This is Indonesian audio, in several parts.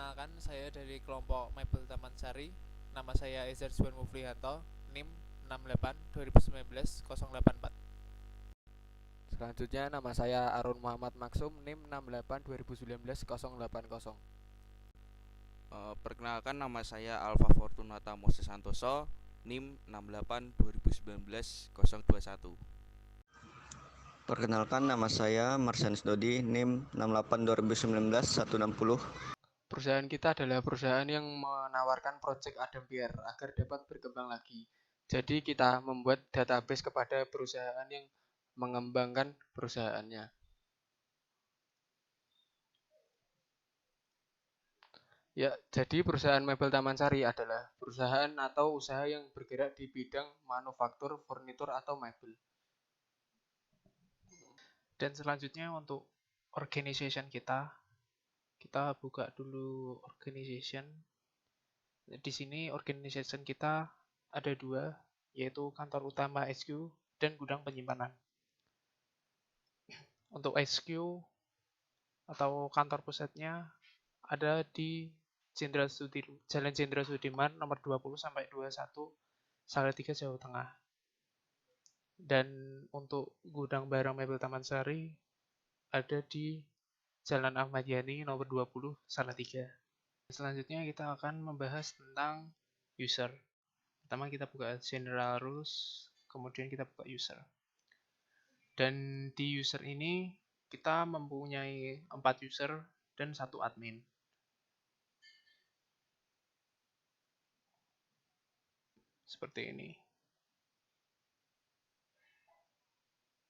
Perkenalkan, saya dari kelompok Mebel Taman Sari. Nama saya Ezer Juan Muflihanto, NIM 68 2019 084. Selanjutnya nama saya Arun Muhammad Maksum, NIM 68 2019 080. Perkenalkan, nama saya Alfa Fortunata Moses Santoso, NIM 68 2019 021. Perkenalkan, nama saya Marsianus Dodi, NIM 68 2019 160. Perusahaan kita adalah perusahaan yang menawarkan proyek Adempier agar dapat berkembang lagi. Jadi kita membuat database kepada perusahaan yang mengembangkan perusahaannya. Ya, jadi perusahaan Mebel Taman Sari adalah perusahaan atau usaha yang bergerak di bidang manufaktur, furnitur, atau mebel. Dan selanjutnya untuk organization kita buka dulu organization. Di sini organization kita ada dua, yaitu kantor utama HQ dan gudang penyimpanan. Untuk HQ atau kantor pusatnya ada di Jalan Jenderal Sudirman nomor 20 sampai 21 Salatiga, Jawa Tengah. Dan untuk gudang barang mebel Taman Sari ada di Jalan Ahmad Yani nomor 20 Salatiga. Selanjutnya kita akan membahas tentang user. Pertama kita buka general rules, kemudian kita buka user. Dan di user ini kita mempunyai 4 user dan 1 admin. Seperti ini.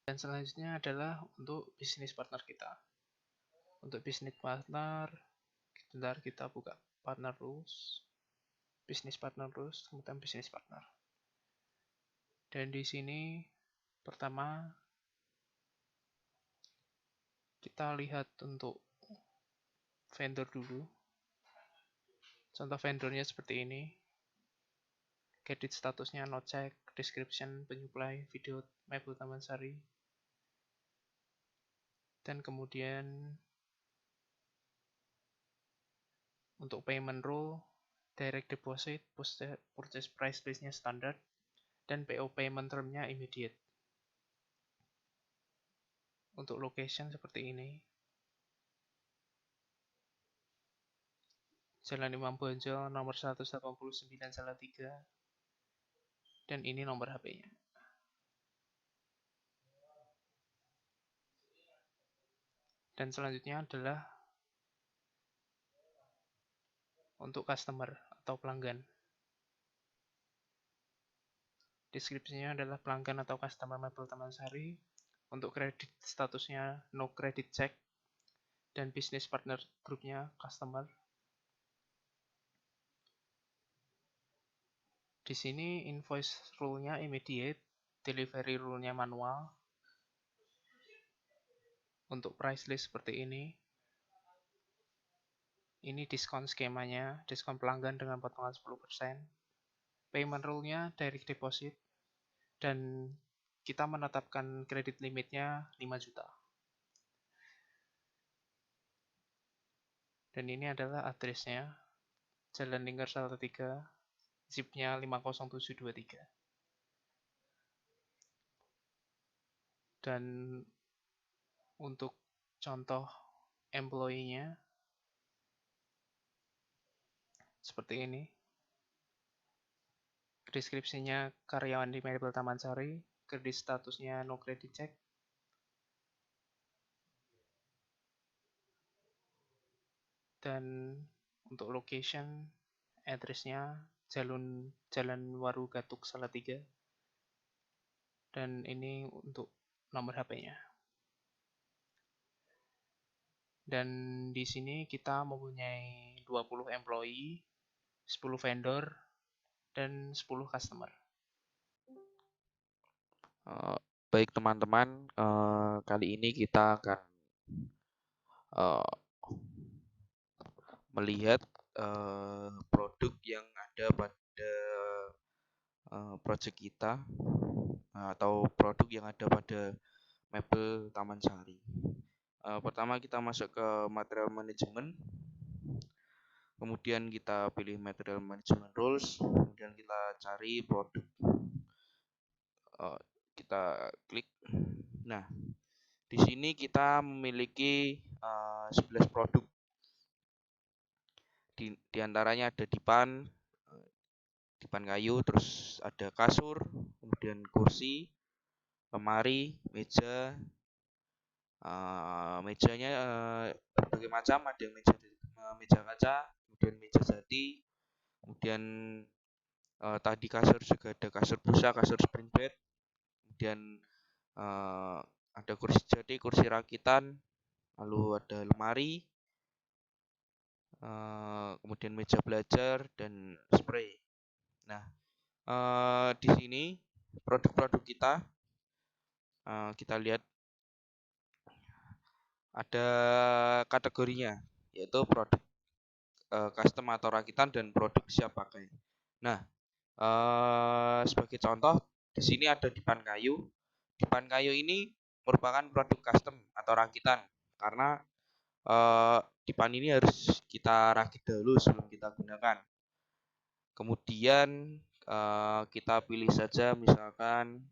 Dan selanjutnya adalah untuk bisnis partner kita. Untuk bisnis partner, sebentar kita buka partner rules, bisnis partner rules, kemudian bisnis partner. Dan di sini pertama kita lihat untuk vendor dulu. Contoh vendornya seperti ini. Credit statusnya no check, description penyuplai video mebel Taman Sari. Dan kemudian untuk payment rule, direct deposit, purchase price listnya standar, dan PO payment termnya immediate. Untuk location seperti ini. Jalan Imam Bonjol nomor 189 Salatiga. Dan ini nomor HP-nya. Dan selanjutnya adalah untuk customer atau pelanggan. Deskripsinya adalah pelanggan atau customer mebel Taman Sari. Untuk kredit statusnya no credit check. Dan bisnis partner grupnya customer. Di sini invoice rule-nya immediate, delivery rule-nya manual. Untuk price list seperti ini. Ini diskon skemanya, diskon pelanggan dengan potongan 10%. Payment rule-nya direct deposit. Dan kita menetapkan kredit limitnya 5 juta. Dan ini adalah address-nya. Jalan Lingkar Salatiga, zip-nya 50723. Dan untuk contoh employee-nya seperti ini. Deskripsinya karyawan di mebel Taman Sari, kredit statusnya no credit check. Dan untuk location, address-nya Jalan Waru Gatuk Salatiga. Dan ini untuk nomor HP-nya. Dan di sini kita mempunyai 20 employee, 10 vendor, dan 10 customer. Baik teman-teman, kali ini kita akan melihat produk yang ada pada project kita atau produk yang ada pada mebel Taman Sari. Pertama kita masuk ke material management. Kemudian kita pilih material management rules, kemudian kita cari produk. Kita klik. Nah, di sini kita memiliki 11 produk. Di antaranya ada dipan kayu, terus ada kasur, kemudian kursi, lemari, meja. Mejanya berbagai macam, ada yang meja kaca, kemudian meja jati, kemudian tadi kasur juga ada kasur busa, kasur spring bed, kemudian ada kursi jati, kursi rakitan, lalu ada lemari, kemudian meja belajar dan spray. Nah, di sini produk-produk kita lihat ada kategorinya, yaitu produk custom atau rakitan dan produk siap pakai. Nah, sebagai contoh di sini ada dipan kayu. Dipan kayu ini merupakan produk custom atau rakitan karena dipan ini harus kita rakit dulu sebelum kita gunakan. Kemudian kita pilih saja misalkan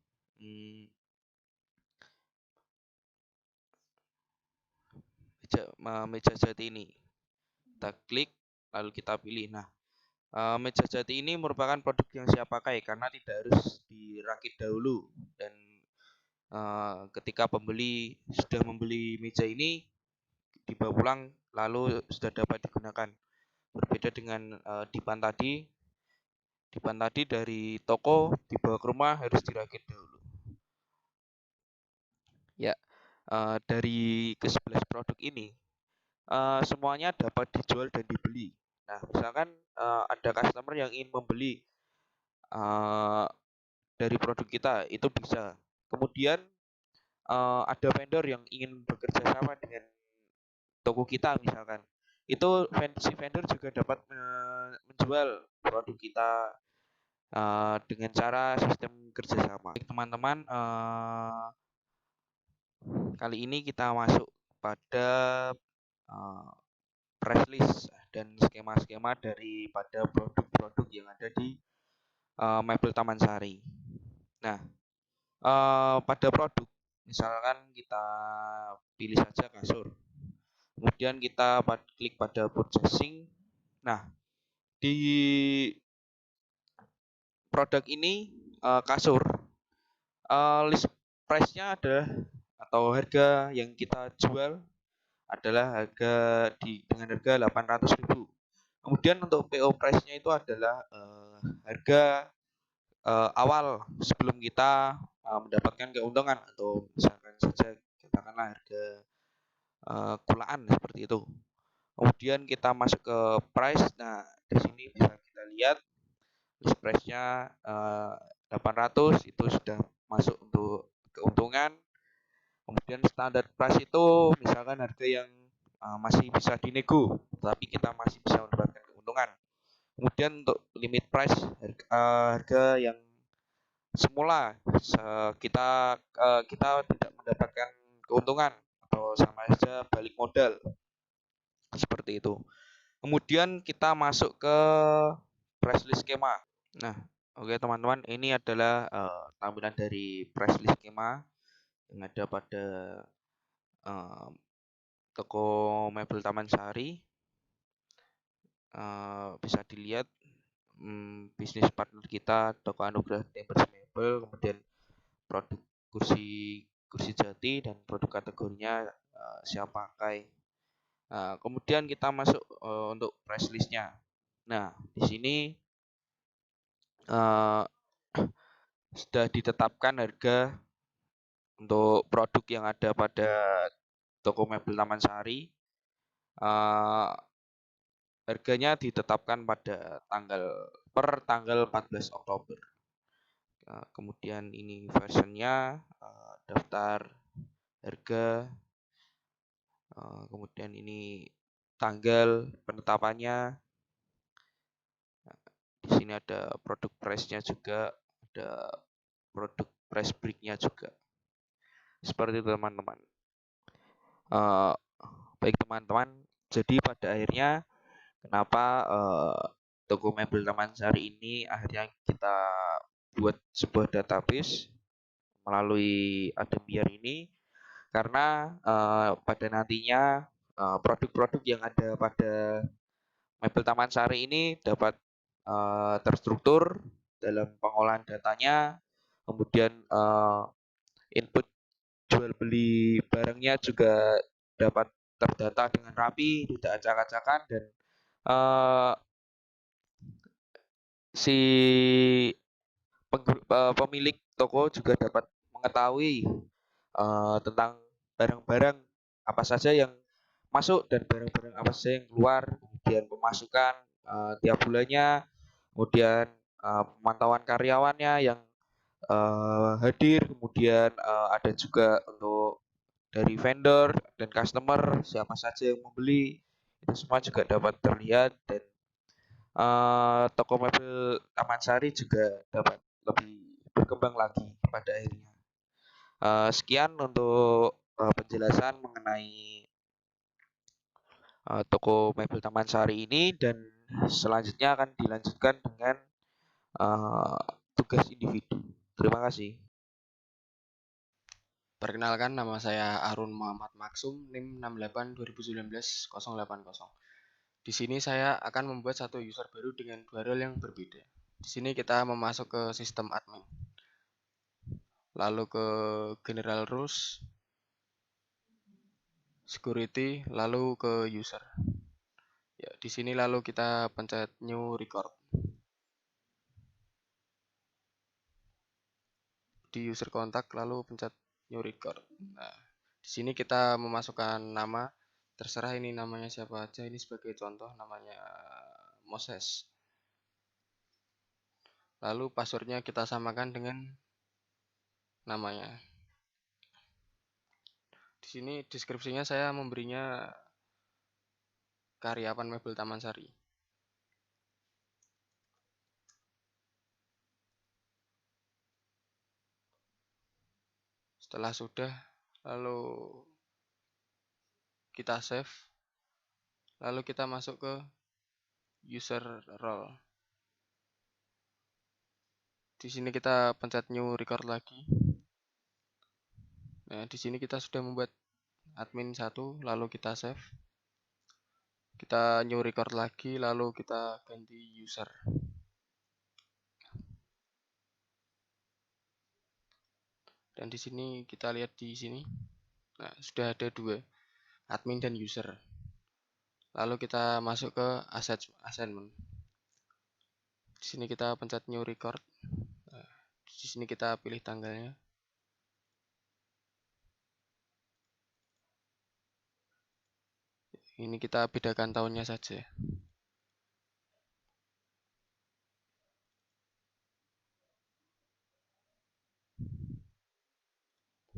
meja jati ini. Kita klik lalu kita pilih. Nah, meja jati ini merupakan produk yang siap pakai karena tidak harus dirakit dahulu, dan ketika pembeli sudah membeli meja ini dibawa pulang lalu sudah dapat digunakan. Berbeda dengan dipan tadi dari toko dibawa ke rumah harus dirakit dahulu. Ya, dari ke-11 produk ini semuanya dapat dijual dan dibeli. Nah, misalkan ada customer yang ingin membeli dari produk kita, itu bisa. Kemudian ada vendor yang ingin bekerja sama dengan toko kita misalkan, itu si vendor juga dapat menjual produk kita dengan cara sistem kerjasama. Teman-teman, kali ini kita masuk pada price list dan skema-skema daripada produk-produk yang ada di Mebel Taman Sari. Nah, pada produk, misalkan kita pilih saja kasur. Kemudian kita klik pada purchasing. Nah, di produk ini kasur, list price-nya adalah atau harga yang kita jual adalah dengan harga 800.000. Kemudian untuk PO price-nya itu adalah harga awal sebelum kita mendapatkan keuntungan, atau misalkan saja katakanlah harga kulaan seperti itu. Kemudian kita masuk ke price. Nah, di sini bisa kita lihat list price-nya 800 itu sudah masuk untuk keuntungan. Kemudian standar price itu misalkan harga yang masih bisa dinego, tapi kita masih bisa mendapatkan keuntungan. Kemudian untuk limit price, harga yang semula kita tidak mendapatkan keuntungan atau sama saja balik modal, seperti itu. Kemudian kita masuk ke price list skema. Nah, oke teman-teman, ini adalah tampilan dari price list skema yang ada pada toko mebel Taman Sari. Bisa dilihat bisnis partner kita, toko Anugerah Timbers Mebel, kemudian produk kursi jati dan produk kategorinya siap pakai. Kemudian kita masuk untuk price listnya. Nah, di sini sudah ditetapkan harga untuk produk yang ada pada toko mebel Taman Sari. Harganya ditetapkan pada tanggal 14 Oktober. Kemudian ini versionnya, daftar harga, kemudian ini tanggal penetapannya. Di sini ada produk price-nya juga, ada produk price break-nya juga. Seperti itu teman-teman. Baik teman-teman, jadi pada akhirnya kenapa toko mebel Taman Sari ini akhirnya kita buat sebuah database melalui Ademiar ini, karena pada nantinya produk-produk yang ada pada mebel Taman Sari ini dapat terstruktur dalam pengolahan datanya, kemudian input jual beli barangnya juga dapat terdata dengan rapi, tidak acak-acakan, dan eh, si pemilik toko juga dapat mengetahui tentang barang-barang apa saja yang masuk dan barang-barang apa saja yang keluar, kemudian pemasukan tiap bulannya, kemudian pemantauan karyawannya yang hadir, kemudian ada juga untuk dari vendor dan customer siapa saja yang membeli, itu semua juga dapat terlihat, dan toko mebel Taman Sari juga dapat lebih berkembang lagi pada akhirnya. Sekian untuk penjelasan mengenai toko mebel Taman Sari ini, dan selanjutnya akan dilanjutkan dengan tugas individu. Terima kasih. Perkenalkan, nama saya Arun Muhammad Maksum, NIM 68 2019 080. Di sini saya akan membuat satu user baru dengan dua role yang berbeda. Di sini kita memasuk ke sistem admin, lalu ke general rules, security, lalu ke user. Ya, di sini lalu kita pencet new record. Di user kontak lalu pencet new record. Nah, di sini kita memasukkan nama, terserah ini namanya siapa aja. Ini sebagai contoh namanya Moses. Lalu passwordnya kita samakan dengan namanya. Di sini deskripsinya saya memberinya karyawan mebel Taman Sari. Setelah sudah, lalu kita save, lalu kita masuk ke user role. Di sini kita pencet new record lagi. Nah, di sini kita sudah membuat admin 1, lalu kita save. Kita new record lagi, lalu kita ganti user. Dan di sini kita lihat di sini. Nah, sudah ada dua, admin dan user. Lalu kita masuk ke assignment. Di sini kita pencet new record. Nah, di sini kita pilih tanggalnya. Ini kita bedakan tahunnya saja.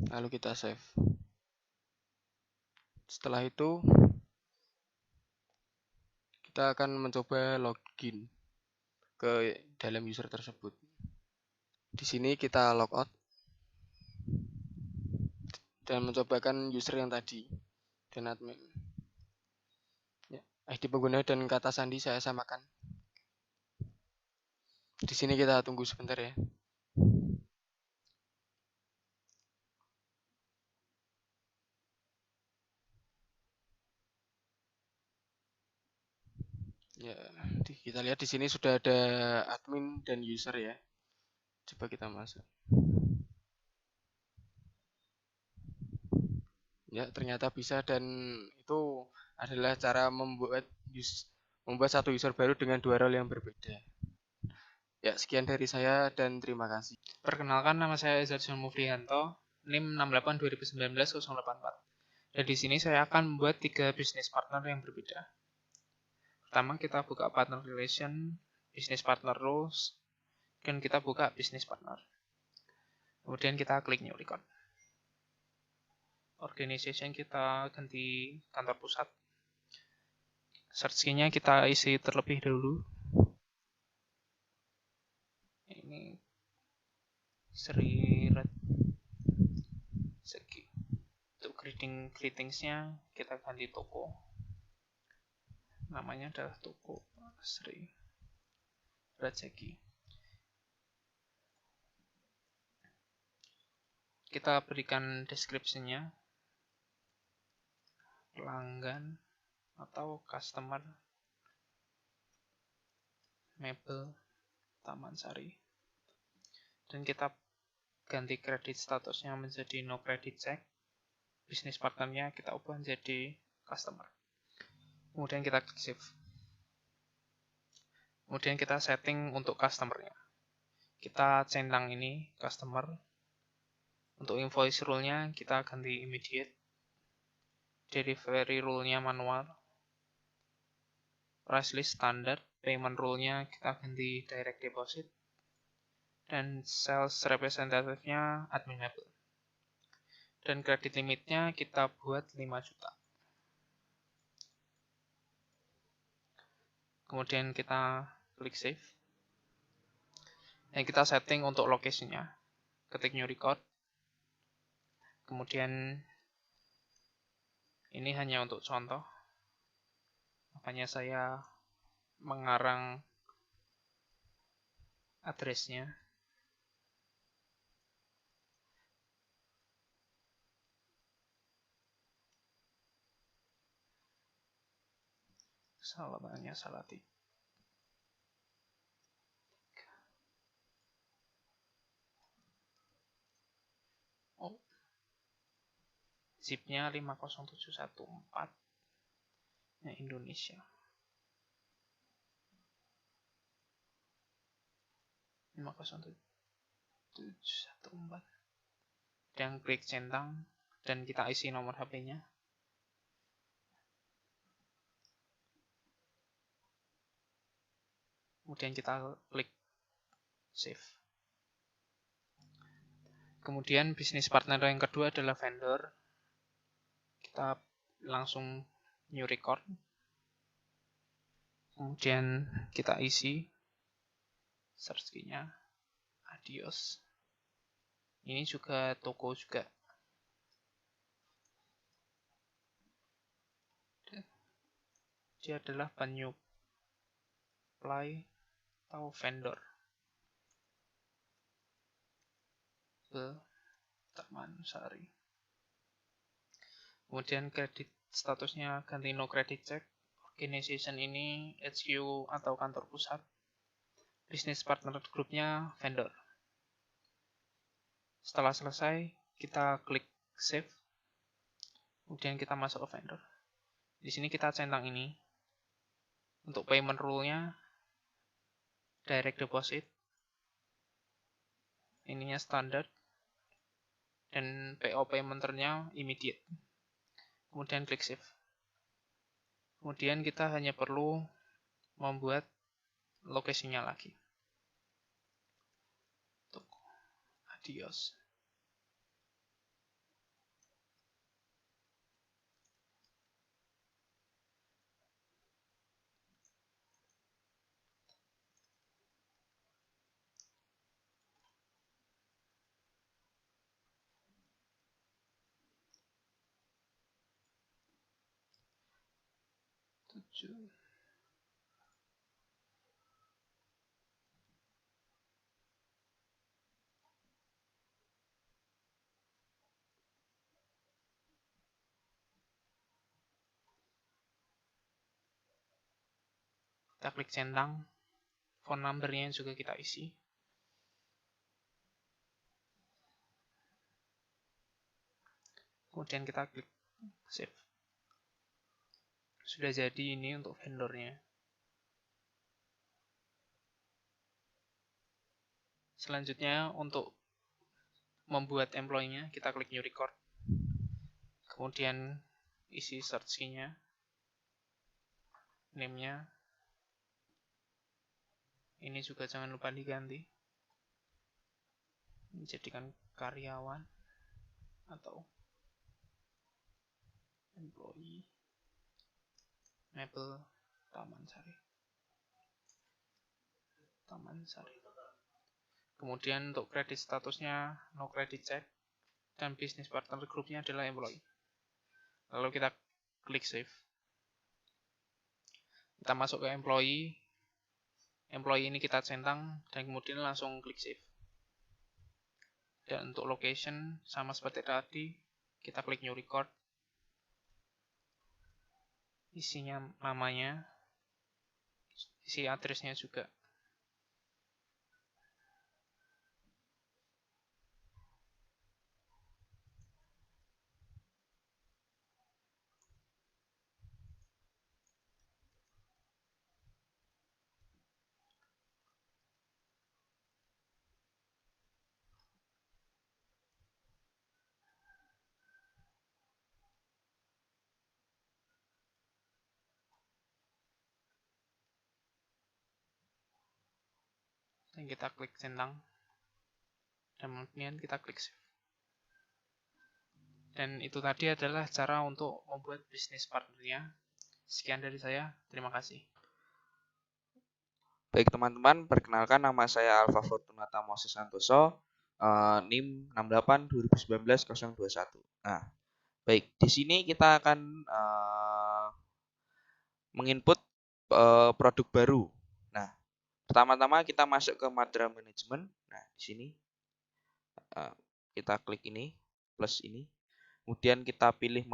Lalu kita save. Setelah itu kita akan mencoba login ke dalam user tersebut. Di sini kita logout dan mencobakan user yang tadi dan admin. Ya, ID pengguna dan kata sandi saya samakan. Di sini kita tunggu sebentar ya. Ya, kita lihat di sini sudah ada admin dan user ya. Coba kita masuk. Ya, ternyata bisa, dan itu adalah cara membuat satu user baru dengan dua role yang berbeda. Ya, sekian dari saya dan terima kasih. Perkenalkan, nama saya Ezra Muflihanto, NIM 68 2019 084. Dan di sini saya akan membuat 3 bisnis partner yang berbeda. Pertama, kita buka partner relation, business partner rules, dan kita buka business partner. Kemudian kita klik new record. Organization kita ganti kantor pusat. Search key-nya kita isi terlebih dahulu. Ini Sri Segi. Untuk greetingsnya kita ganti toko. namanya adalah toko Sri Rajeki. Kita berikan deskripsinya, pelanggan atau customer mebel Taman Sari, dan kita ganti kredit statusnya menjadi no credit check. Bisnis partnernya kita ubah menjadi customer. Kemudian kita klik save. Kemudian kita setting untuk customernya. Kita centang ini customer. Untuk invoice rule-nya kita ganti immediate. Delivery rule-nya manual. Price list standard. Payment rule-nya kita ganti direct deposit. Dan sales representative-nya admin mebel. Dan kredit limitnya kita buat 5 juta. Kemudian kita klik save. Dan kita setting untuk lokasinya. Ketik new record. Kemudian ini hanya untuk contoh. Makanya saya mengarang address-nya. Salahnya salah titik. Oh. Zip-nya 50714. Nah, Indonesia. 50714. Dan klik centang dan kita isi nomor HP-nya. Kemudian kita klik save. Kemudian bisnis partner yang kedua adalah vendor. Kita langsung new record. Kemudian kita isi search key-nya Adios. Ini juga toko juga. Dia adalah penyuplai atau vendor ke Taman Sari. Kemudian kredit statusnya ganti no credit check. Organization ini HQ atau kantor pusat. Business partner grupnya vendor. Setelah selesai, kita klik save. Kemudian kita masuk ke vendor. Di sini kita centang ini. Untuk payment rule-nya direct deposit. Ininya standar. Dan PO payment-nya immediate. Kemudian klik save. Kemudian kita hanya perlu membuat lokasinya lagi. Toko Adios. Kita klik centang. Phone number-nya juga kita isi. Kemudian kita klik save. Sudah jadi ini untuk vendornya. Selanjutnya untuk membuat employee-nya kita klik new record. Kemudian isi search key-nya. Name-nya. Ini juga jangan lupa diganti. Menjadikan karyawan atau employee mebel Taman Sari. Taman Sari. Kemudian untuk kredit statusnya no credit check dan business partner grupnya adalah employee. Lalu kita klik save. Kita masuk ke employee. Employee ini kita centang dan kemudian langsung klik save. Dan untuk location sama seperti tadi, kita klik new record. Isinya namanya, isi addressnya juga. Dan kita klik centang. Dan kemudian kita klik save. Dan itu tadi adalah cara untuk membuat bisnis partnernya. Sekian dari saya, terima kasih. Baik teman-teman, perkenalkan nama saya Alfa Fortunata Moses Santoso, NIM 68 2019 021. Nah, baik, di sini kita akan menginput produk baru. Nah, pertama-tama kita masuk ke material management. Nah, di sini kita klik ini, plus ini. Kemudian kita pilih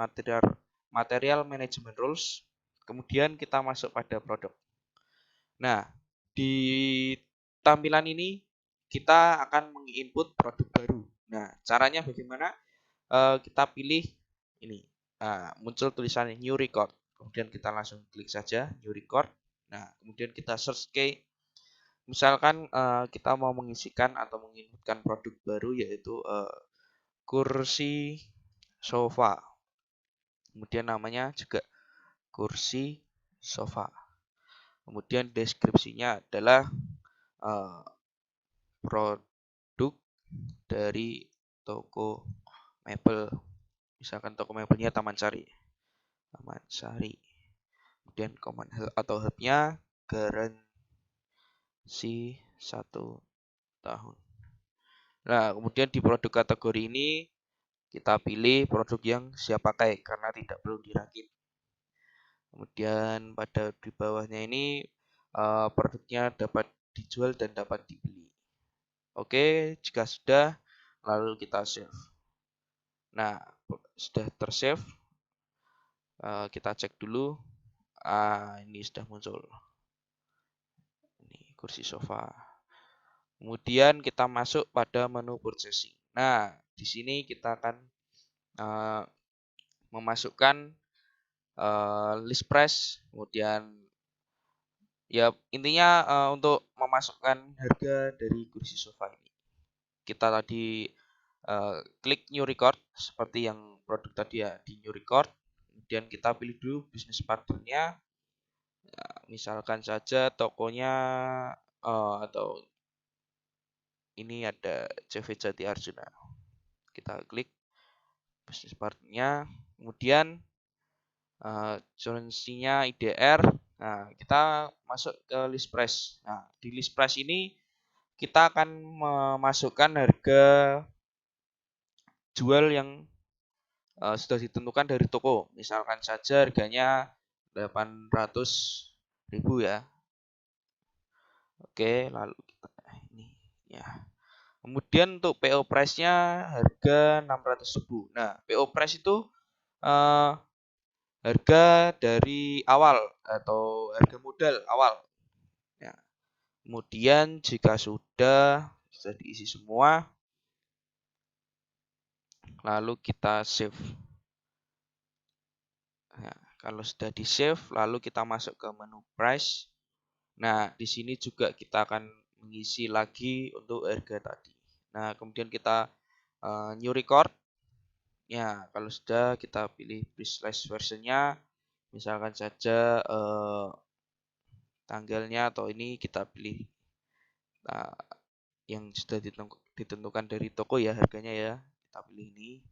material management rules. Kemudian kita masuk pada produk. Nah, di tampilan ini kita akan menginput produk baru. Nah, caranya bagaimana? Kita pilih ini. Nah, muncul tulisan new record. Kemudian kita langsung klik saja new record. Nah, kemudian kita search key. Misalkan kita mau mengisikan atau menginputkan produk baru yaitu kursi sofa. Kemudian namanya juga kursi sofa. Kemudian deskripsinya adalah produk dari toko mebel. Misalkan toko mebelnya Taman Sari. Taman Sari. Kemudian command atau hubnya garansi 1 tahun. Nah, kemudian di produk kategori ini kita pilih produk yang siap pakai karena tidak perlu dirakit. Kemudian pada di bawahnya ini produknya dapat dijual dan dapat dibeli. Oke, jika sudah, lalu kita save. Nah, sudah tersave. Kita cek dulu. Ini sudah muncul. Ini kursi sofa. Kemudian kita masuk pada menu purchasing. Nah, di sini kita akan memasukkan list price, kemudian ya intinya untuk memasukkan harga dari kursi sofa ini. Kita tadi klik new record seperti yang produk tadi ya, di new record. Kemudian kita pilih dulu bisnis partnernya. Ya, misalkan saja tokonya atau ini ada CV Jati Arjuna. Kita klik bisnis partnernya. Kemudian currency-nya IDR. Nah, kita masuk ke list price. Nah, di list price ini kita akan memasukkan harga jual yang sudah ditentukan dari toko. Misalkan saja harganya 800.000 ya. Oke, lalu kita ini ya. Kemudian untuk PO price-nya harga 600.000. Nah, PO price itu harga dari awal atau harga modal awal. Ya. Kemudian jika sudah diisi semua, lalu kita save. Nah, kalau sudah di save, lalu kita masuk ke menu price. Nah, di sini juga kita akan mengisi lagi untuk harga tadi. Nah, kemudian kita new record. Ya, kalau sudah kita pilih pre-slice versionnya, misalkan saja tanggalnya atau ini kita pilih yang sudah ditentukan dari toko ya harganya ya, kita pilih ini.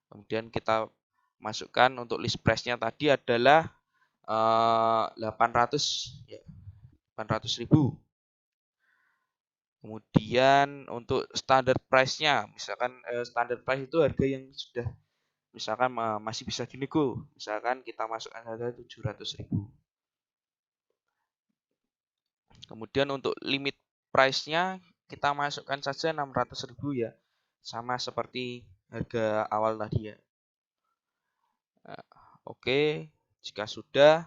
Kemudian kita masukkan untuk list price-nya tadi adalah 800.000. Kemudian untuk standard price-nya, misalkan standard price itu harga yang sudah misalkan masih bisa dinego. Misalkan kita masukkan harga 700.000. Kemudian untuk limit price-nya kita masukkan saja 600.000 ya. Sama seperti harga awal tadi ya. Nah, oke, jika sudah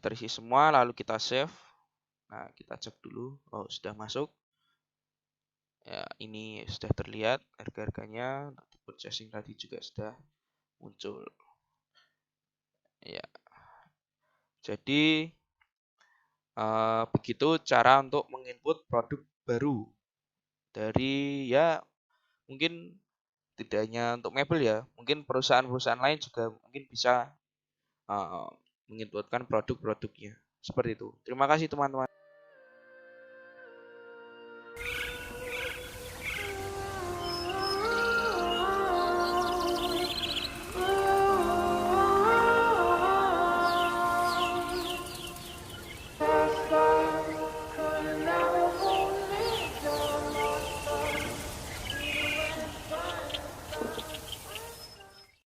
terisi semua lalu kita save. Nah, kita cek dulu. Oh, sudah masuk. Ya, ini sudah terlihat harga-harganya. Nanti purchasing tadi juga sudah muncul. Ya. Jadi begitu cara untuk menginput produk baru dari ya mungkin tidak hanya untuk mebel ya, mungkin perusahaan-perusahaan lain juga mungkin bisa menginputkan produk-produknya seperti itu. Terima kasih teman-teman.